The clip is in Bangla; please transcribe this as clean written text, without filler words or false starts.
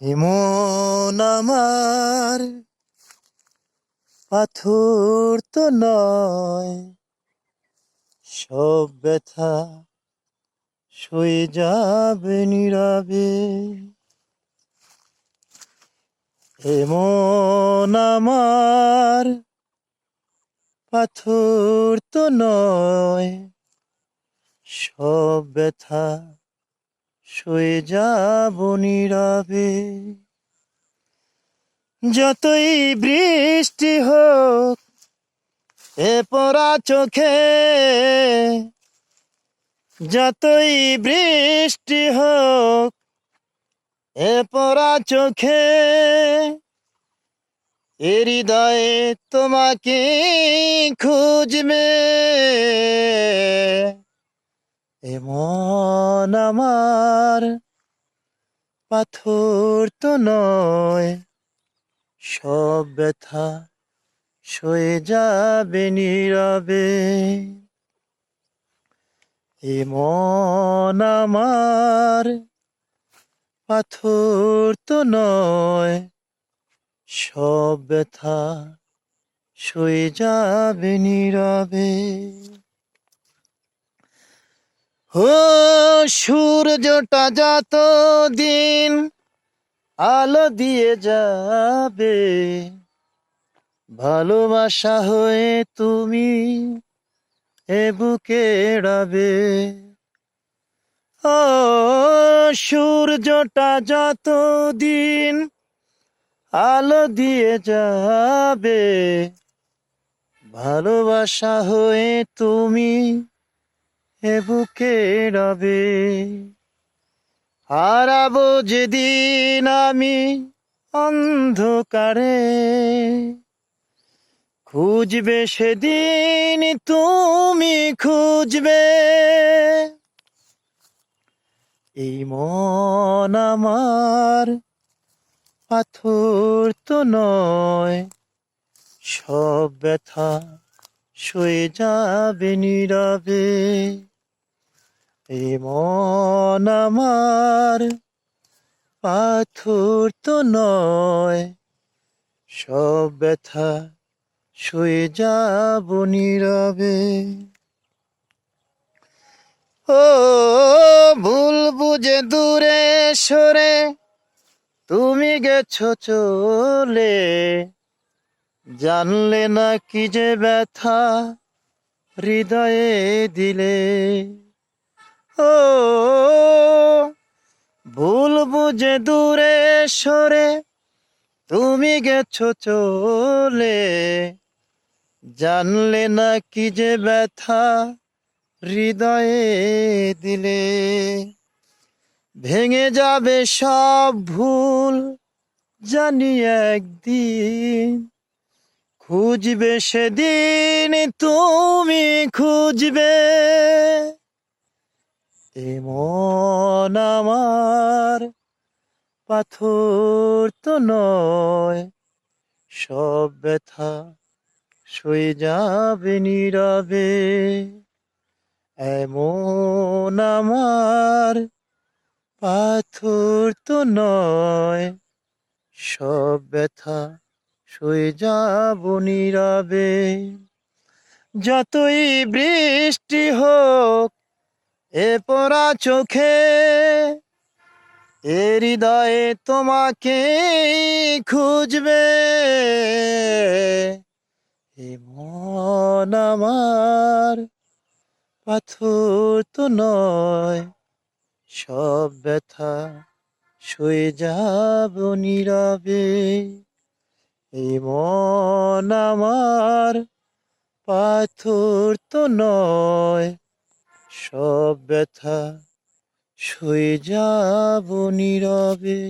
এমন আমার পাথর তো নয়, সব ব্যথা সয়ে যাবে নীরবে। এমন আমার পাথর তো নয়, সব ব্যথা সয়ে যাব নীরবে। যতই বৃষ্টি হোক এ পড়া চোখে, যতই বৃষ্টি হোক এ পড়া চোখে, এ হৃদয়ে তোমাকে খুঁজবে। এমন আমার পাথর তো নয়, সব ব্যথা সয়ে যাবে নীরবে। এমন আমার পাথর তো নয়, সব ব্যথা সয়ে যাবে নীরবে। ও সূর্যটা যত দিন আলো দিয়ে যাবে, ভালোবাসা হয়ে তুমি এ বুকে এড়াবে। ও সূর্যটা যত দিন আলো দিয়ে যাবে, ভালোবাসা হয়ে তুমি এ বুকে এড়াবে। হারাবো যেদিন আমি অন্ধকারে, খুঁজবে সেদিন তুমি খুঁজবে। এই মন আমার পাথর তো নয়, সব ব্যথা সয়ে যাবে নীরবে। এই মন আমার পাথর তো নয়, সব ব্যথা সয়ে যাব নীরবে। ও ভুল বুঝে দূরে সরে তুমি গেছো চলে, জানলে না কি যে ব্যথা হৃদয়ে দিলে। ও ভুল বুঝে দূরে সরে তুমি গেছো চলে, জানলে না কি যে ব্যথা হৃদয়ে দিলে। ভেঙে যাবে সব ভুল জানি একদিন, খুঁজবে সেদিন তুমি খুঁজবে। এমন আমার পাথর তো নয়, সব ব্যথা সয়ে যাবে নীরবে। এমন আমার পাথর তো নয়, সব ব্যথা সয়ে যাব নীরবে। যতই বৃষ্টি হোক এ পড়া চোখে, এ হৃদয়ে তোমাকে খুঁজবে। এ মন আমার পাথর তো নয়, সব ব্যথা সয়ে যাব নীরবে। এই মন আমার পাথর তো নয়, সব ব্যথা সয়ে যাব নীরবে।